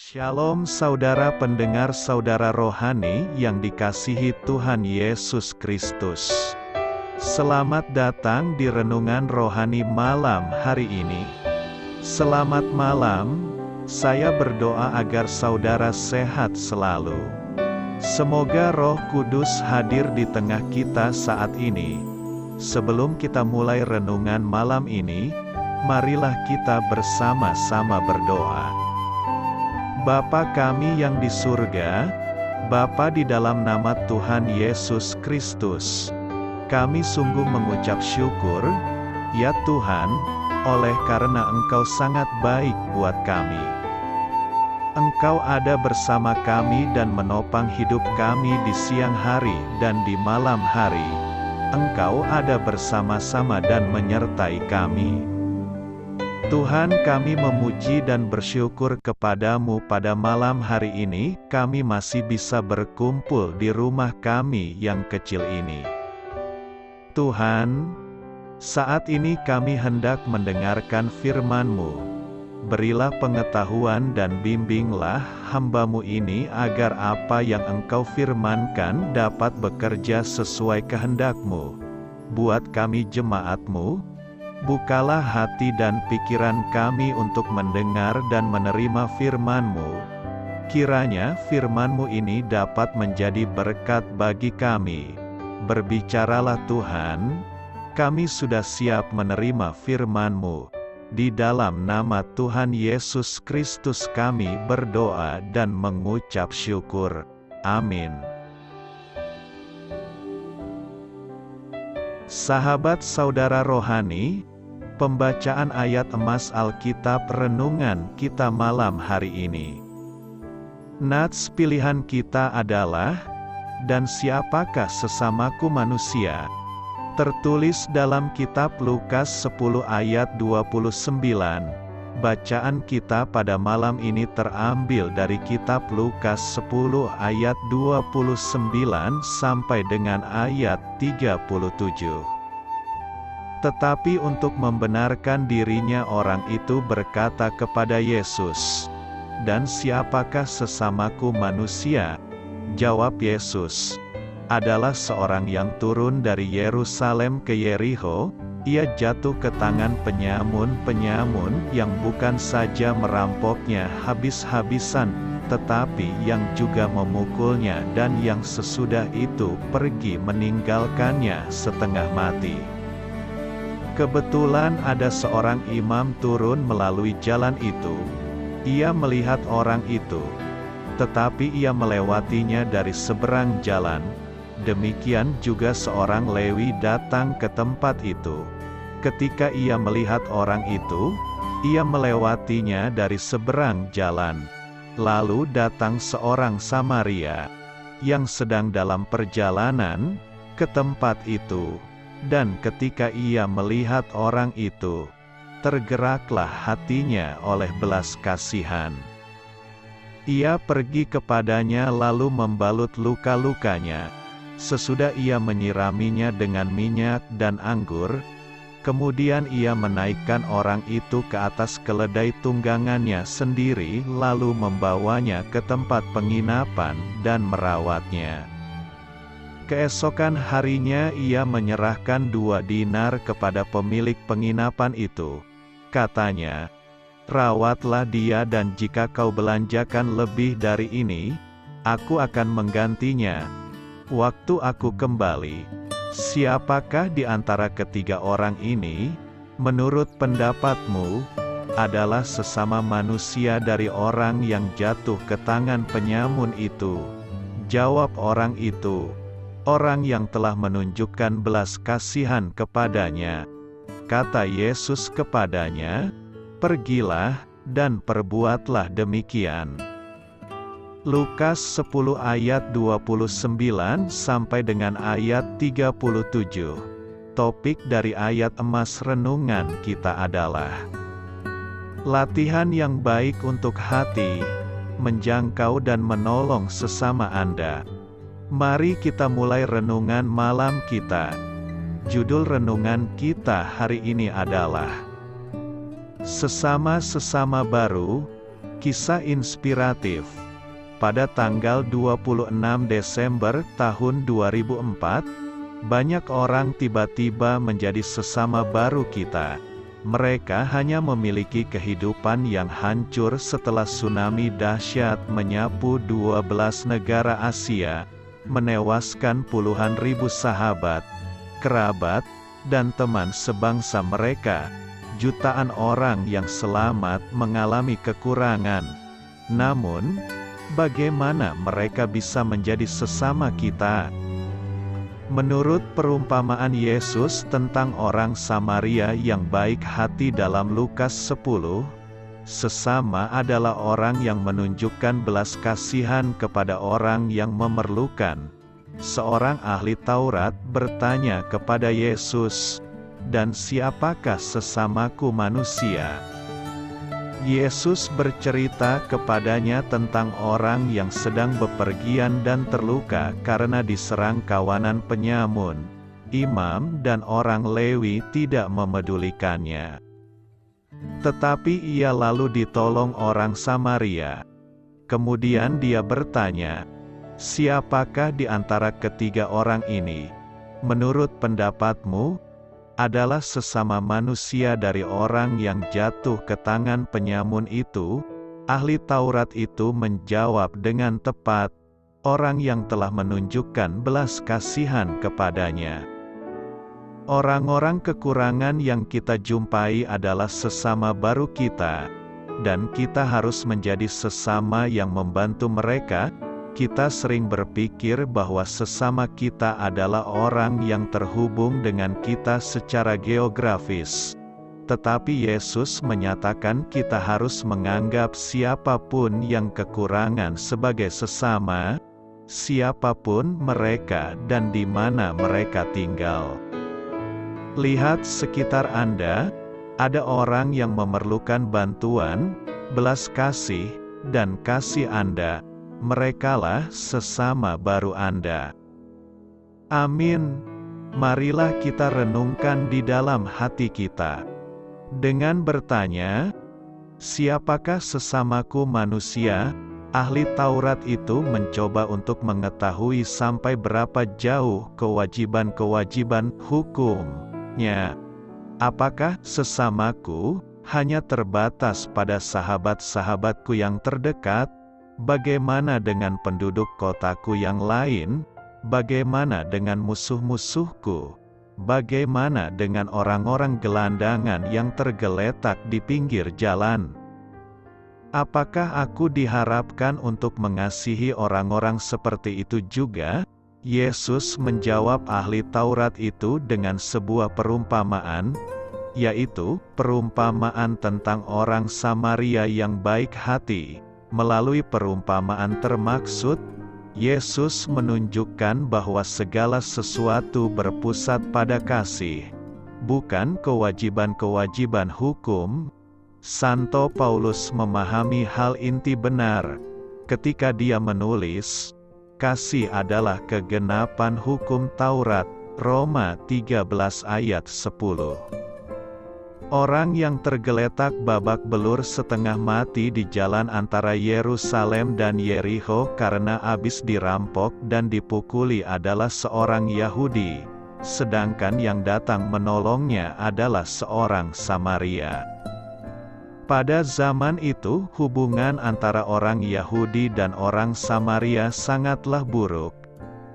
Shalom saudara pendengar saudara rohani yang dikasihi Tuhan Yesus Kristus. Selamat datang di renungan rohani malam hari ini. Selamat malam, saya berdoa agar saudara sehat selalu. Semoga Roh Kudus hadir di tengah kita saat ini. Sebelum kita mulai renungan malam ini, marilah kita bersama-sama berdoa. Bapa kami yang di surga, Bapa di dalam nama Tuhan Yesus Kristus, kami sungguh mengucap syukur, ya Tuhan, oleh karena Engkau sangat baik buat kami. Engkau ada bersama kami dan menopang hidup kami di siang hari dan di malam hari. Engkau ada bersama-sama dan menyertai kami. Tuhan, kami memuji dan bersyukur kepadamu pada malam hari ini, kami masih bisa berkumpul di rumah kami yang kecil ini. Tuhan, saat ini kami hendak mendengarkan firman-Mu. Berilah pengetahuan dan bimbinglah hamba-Mu ini agar apa yang Engkau firmankan dapat bekerja sesuai kehendak-Mu. Buat kami jemaat-Mu, bukalah hati dan pikiran kami untuk mendengar dan menerima firman-Mu. Kiranya firman-Mu ini dapat menjadi berkat bagi kami. Berbicaralah Tuhan, kami sudah siap menerima firman-Mu. Di dalam nama Tuhan Yesus Kristus kami berdoa dan mengucap syukur. Amin. Sahabat saudara rohani, pembacaan ayat emas Alkitab renungan kita malam hari ini. Nats pilihan kita adalah, dan siapakah sesamaku manusia? Tertulis dalam kitab Lukas 10 ayat 29. Bacaan kita pada malam ini terambil dari kitab Lukas 10 ayat 29 sampai dengan ayat 37. Tetapi untuk membenarkan dirinya orang itu berkata kepada Yesus, "Dan siapakah sesamaku manusia?" Jawab Yesus, "Adalah seorang yang turun dari Yerusalem ke Yerikho. Ia jatuh ke tangan penyamun-penyamun yang bukan saja merampoknya habis-habisan, tetapi yang juga memukulnya dan yang sesudah itu pergi meninggalkannya setengah mati." Kebetulan ada seorang imam turun melalui jalan itu. Ia melihat orang itu, tetapi ia melewatinya dari seberang jalan. Demikian juga seorang Lewi datang ke tempat itu. Ketika ia melihat orang itu, ia melewatinya dari seberang jalan. Lalu datang seorang Samaria, yang sedang dalam perjalanan ke tempat itu. Dan ketika ia melihat orang itu, tergeraklah hatinya oleh belas kasihan. Ia pergi kepadanya lalu membalut luka-lukanya. Sesudah ia menyiraminya dengan minyak dan anggur, kemudian ia menaikkan orang itu ke atas keledai tunggangannya sendiri lalu membawanya ke tempat penginapan dan merawatnya. Keesokan harinya ia menyerahkan 2 dinar kepada pemilik penginapan itu. Katanya, "Rawatlah dia dan jika kau belanjakan lebih dari ini, aku akan menggantinya. Waktu aku kembali, siapakah di antara ketiga orang ini, menurut pendapatmu, adalah sesama manusia dari orang yang jatuh ke tangan penyamun itu?" Jawab orang itu, "Orang yang telah menunjukkan belas kasihan kepadanya." Kata Yesus kepadanya, "Pergilah, dan perbuatlah demikian." Lukas 10 ayat 29 sampai dengan ayat 37. Topik dari ayat emas renungan kita adalah latihan yang baik untuk hati, menjangkau dan menolong sesama Anda. Mari kita mulai renungan malam kita. Judul renungan kita hari ini adalah Sesama-sesama baru, Kisah inspiratif. Pada tanggal 26 Desember tahun 2004, banyak orang tiba-tiba menjadi sesama baru kita. Mereka hanya memiliki kehidupan yang hancur setelah tsunami dahsyat menyapu 12 negara Asia, menewaskan puluhan ribu sahabat, kerabat, dan teman sebangsa mereka. Jutaan orang yang selamat mengalami kekurangan. Namun, bagaimana mereka bisa menjadi sesama kita? Menurut perumpamaan Yesus tentang orang Samaria yang baik hati dalam Lukas 10, sesama adalah orang yang menunjukkan belas kasihan kepada orang yang memerlukan. Seorang ahli Taurat bertanya kepada Yesus, "Dan siapakah sesamaku manusia?" Yesus bercerita kepadanya tentang orang yang sedang bepergian dan terluka karena diserang kawanan penyamun. Imam dan orang Lewi tidak memedulikannya. Tetapi ia lalu ditolong orang Samaria. Kemudian dia bertanya, "Siapakah di antara ketiga orang ini, menurut pendapatmu, adalah sesama manusia dari orang yang jatuh ke tangan penyamun itu?" Ahli Taurat itu menjawab dengan tepat, "Orang yang telah menunjukkan belas kasihan kepadanya." Orang-orang kekurangan yang kita jumpai adalah sesama baru kita, dan kita harus menjadi sesama yang membantu mereka. Kita sering berpikir bahwa sesama kita adalah orang yang terhubung dengan kita secara geografis. Tetapi Yesus menyatakan kita harus menganggap siapapun yang kekurangan sebagai sesama, siapapun mereka dan di mana mereka tinggal. Lihat sekitar Anda, ada orang yang memerlukan bantuan, belas kasih, dan kasih Anda. Merekalah sesama baru Anda. Amin. Marilah kita renungkan di dalam hati kita. Dengan bertanya, "Siapakah sesamaku manusia?" Ahli Taurat itu mencoba untuk mengetahui sampai berapa jauh kewajiban-kewajiban hukumnya. Apakah sesamaku hanya terbatas pada sahabat-sahabatku yang terdekat? Bagaimana dengan penduduk kotaku yang lain? Bagaimana dengan musuh-musuhku? Bagaimana dengan orang-orang gelandangan yang tergeletak di pinggir jalan? Apakah aku diharapkan untuk mengasihi orang-orang seperti itu juga? Yesus menjawab ahli Taurat itu dengan sebuah perumpamaan, yaitu perumpamaan tentang orang Samaria yang baik hati. Melalui perumpamaan termaksud, Yesus menunjukkan bahwa segala sesuatu berpusat pada kasih, bukan kewajiban-kewajiban hukum. Santo Paulus memahami hal inti benar ketika dia menulis, "Kasih adalah kegenapan hukum Taurat." Roma 13 ayat 10. Orang yang tergeletak babak belur setengah mati di jalan antara Yerusalem dan Yerikho karena habis dirampok dan dipukuli adalah seorang Yahudi, sedangkan yang datang menolongnya adalah seorang Samaria. Pada zaman itu, hubungan antara orang Yahudi dan orang Samaria sangatlah buruk,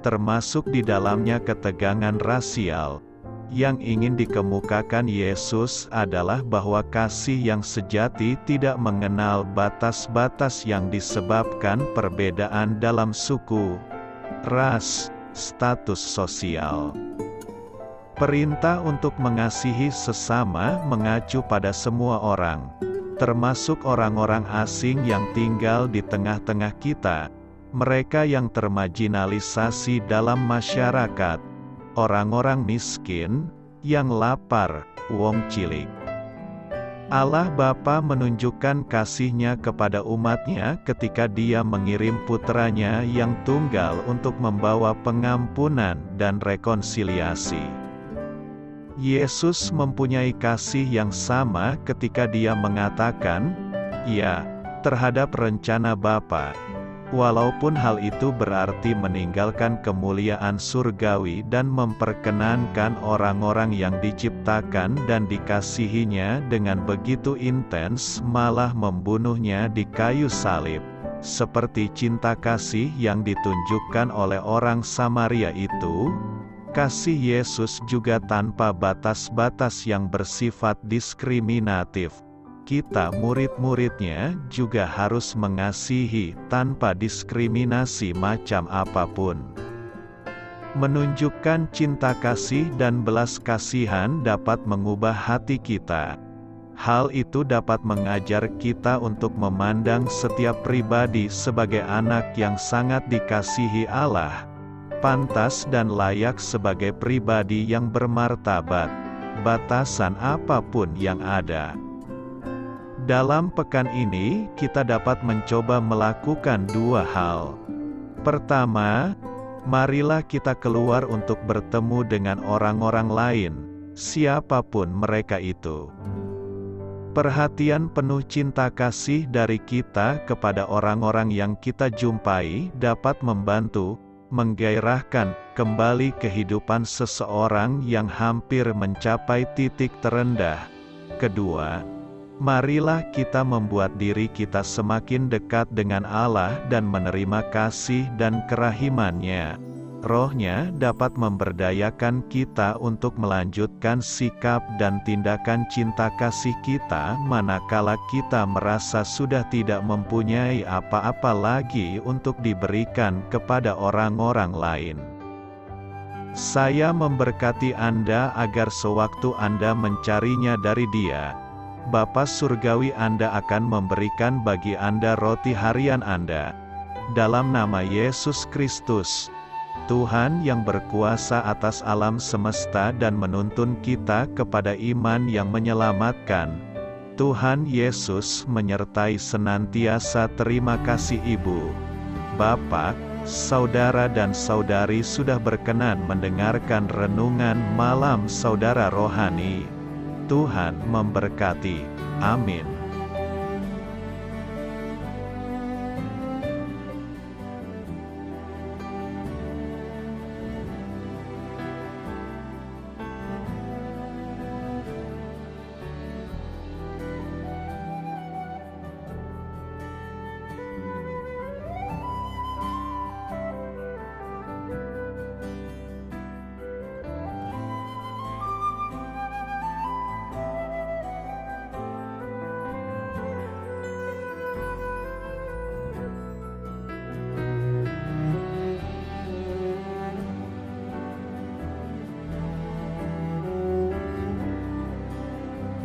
termasuk di dalamnya ketegangan rasial. Yang ingin dikemukakan Yesus adalah bahwa kasih yang sejati tidak mengenal batas-batas yang disebabkan perbedaan dalam suku, ras, status sosial. Perintah untuk mengasihi sesama mengacu pada semua orang, termasuk orang-orang asing yang tinggal di tengah-tengah kita, mereka yang termarginalisasi dalam masyarakat, orang-orang miskin, yang lapar, wong cilik. Allah Bapa menunjukkan kasih-Nya kepada umat-Nya ketika Dia mengirim putranya yang tunggal untuk membawa pengampunan dan rekonsiliasi. Yesus mempunyai kasih yang sama ketika Dia mengatakan, "Ya, terhadap rencana Bapa. Walaupun hal itu berarti meninggalkan kemuliaan surgawi dan memperkenankan orang-orang yang diciptakan dan dikasihinya dengan begitu intens malah membunuhnya di kayu salib. Seperti cinta kasih yang ditunjukkan oleh orang Samaria itu, kasih Yesus juga tanpa batas-batas yang bersifat diskriminatif. Kita murid-muridnya juga harus mengasihi tanpa diskriminasi macam apapun. Menunjukkan cinta kasih dan belas kasihan dapat mengubah hati kita. Hal itu dapat mengajar kita untuk memandang setiap pribadi sebagai anak yang sangat dikasihi Allah, pantas dan layak sebagai pribadi yang bermartabat, batasan apapun yang ada. Dalam pekan ini, kita dapat mencoba melakukan dua hal. Pertama, marilah kita keluar untuk bertemu dengan orang-orang lain, siapapun mereka itu. Perhatian penuh cinta kasih dari kita kepada orang-orang yang kita jumpai dapat membantu, menggairahkan kembali kehidupan seseorang yang hampir mencapai titik terendah. Kedua, marilah kita membuat diri kita semakin dekat dengan Allah dan menerima kasih dan kerahiman-Nya. Roh-Nya dapat memberdayakan kita untuk melanjutkan sikap dan tindakan cinta kasih kita manakala kita merasa sudah tidak mempunyai apa-apa lagi untuk diberikan kepada orang-orang lain. Saya memberkati Anda agar sewaktu Anda mencarinya dari Dia, Bapa Surgawi Anda akan memberikan bagi Anda roti harian Anda. Dalam nama Yesus Kristus, Tuhan yang berkuasa atas alam semesta dan menuntun kita kepada iman yang menyelamatkan, Tuhan Yesus menyertai senantiasa. Terima kasih Ibu, Bapak, saudara dan saudari sudah berkenan mendengarkan renungan malam saudara rohani. Tuhan memberkati. Amin.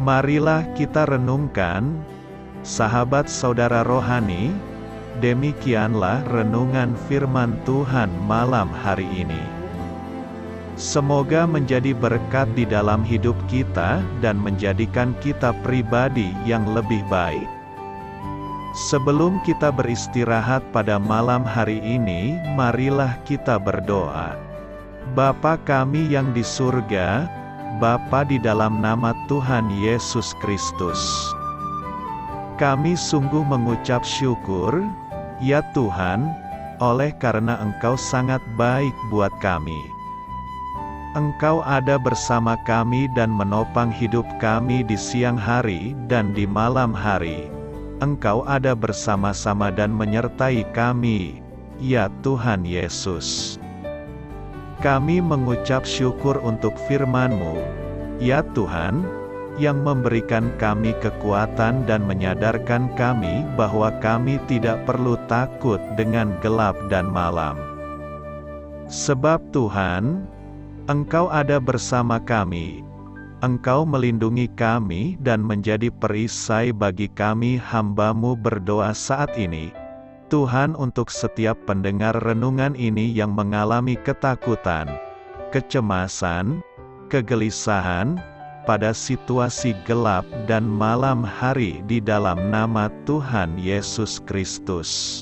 Marilah kita renungkan, sahabat saudara rohani, demikianlah renungan firman Tuhan malam hari ini. Semoga menjadi berkat di dalam hidup kita dan menjadikan kita pribadi yang lebih baik. Sebelum kita beristirahat pada malam hari ini, marilah kita berdoa. Bapa kami yang di surga, Bapa di dalam nama Tuhan Yesus Kristus, kami sungguh mengucap syukur, ya Tuhan, oleh karena Engkau sangat baik buat kami. Engkau ada bersama kami dan menopang hidup kami di siang hari dan di malam hari. Engkau ada bersama-sama dan menyertai kami, ya Tuhan Yesus. Kami mengucap syukur untuk firman-Mu, ya Tuhan, yang memberikan kami kekuatan dan menyadarkan kami bahwa kami tidak perlu takut dengan gelap dan malam. Sebab Tuhan, Engkau ada bersama kami. Engkau melindungi kami dan menjadi perisai bagi kami hamba-Mu berdoa saat ini. Tuhan, untuk setiap pendengar renungan ini yang mengalami ketakutan, kecemasan, kegelisahan, pada situasi gelap dan malam hari di dalam nama Tuhan Yesus Kristus.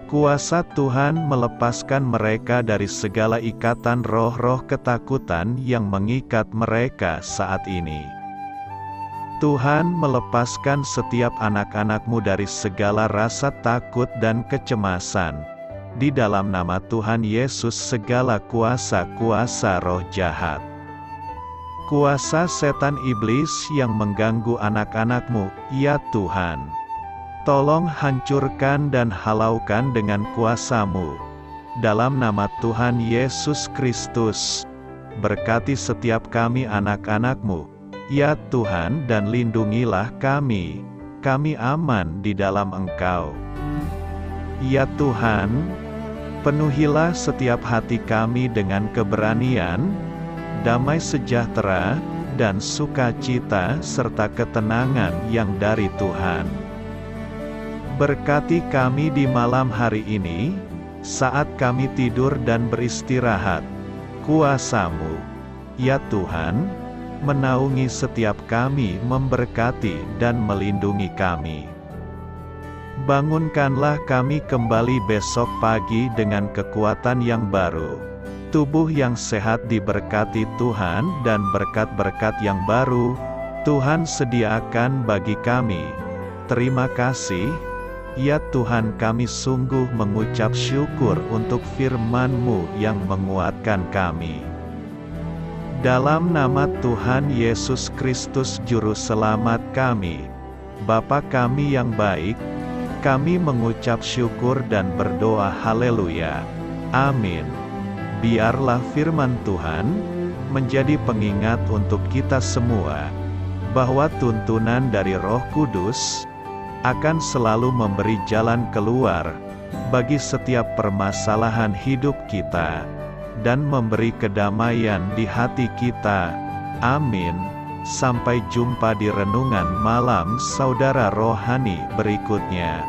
Kuasa Tuhan melepaskan mereka dari segala ikatan roh-roh ketakutan yang mengikat mereka saat ini. Tuhan melepaskan setiap anak-anak-Mu dari segala rasa takut dan kecemasan. Di dalam nama Tuhan Yesus segala kuasa-kuasa roh jahat, kuasa setan iblis yang mengganggu anak-anak-Mu, ya Tuhan, tolong hancurkan dan halaukan dengan kuasa-Mu. Dalam nama Tuhan Yesus Kristus, berkati setiap kami anak-anak-Mu, ya Tuhan, dan lindungilah kami aman di dalam Engkau. Ya Tuhan, penuhilah setiap hati kami dengan keberanian, damai sejahtera, dan sukacita serta ketenangan yang dari Tuhan. Berkati kami di malam hari ini, saat kami tidur dan beristirahat. Kuasa-Mu, ya Tuhan, menaungi setiap kami, memberkati dan melindungi kami. Bangunkanlah kami kembali besok pagi dengan kekuatan yang baru, tubuh yang sehat diberkati Tuhan, dan berkat-berkat yang baru Tuhan sediakan bagi kami. Terima kasih, ya Tuhan, kami sungguh mengucap syukur untuk firman-Mu yang menguatkan kami. Dalam nama Tuhan Yesus Kristus Juru Selamat kami, Bapa kami yang baik, kami mengucap syukur dan berdoa haleluya. Amin. Biarlah firman Tuhan menjadi pengingat untuk kita semua, bahwa tuntunan dari Roh Kudus akan selalu memberi jalan keluar bagi setiap permasalahan hidup kita, dan memberi kedamaian di hati kita. Amin. Sampai jumpa di renungan malam saudara rohani berikutnya.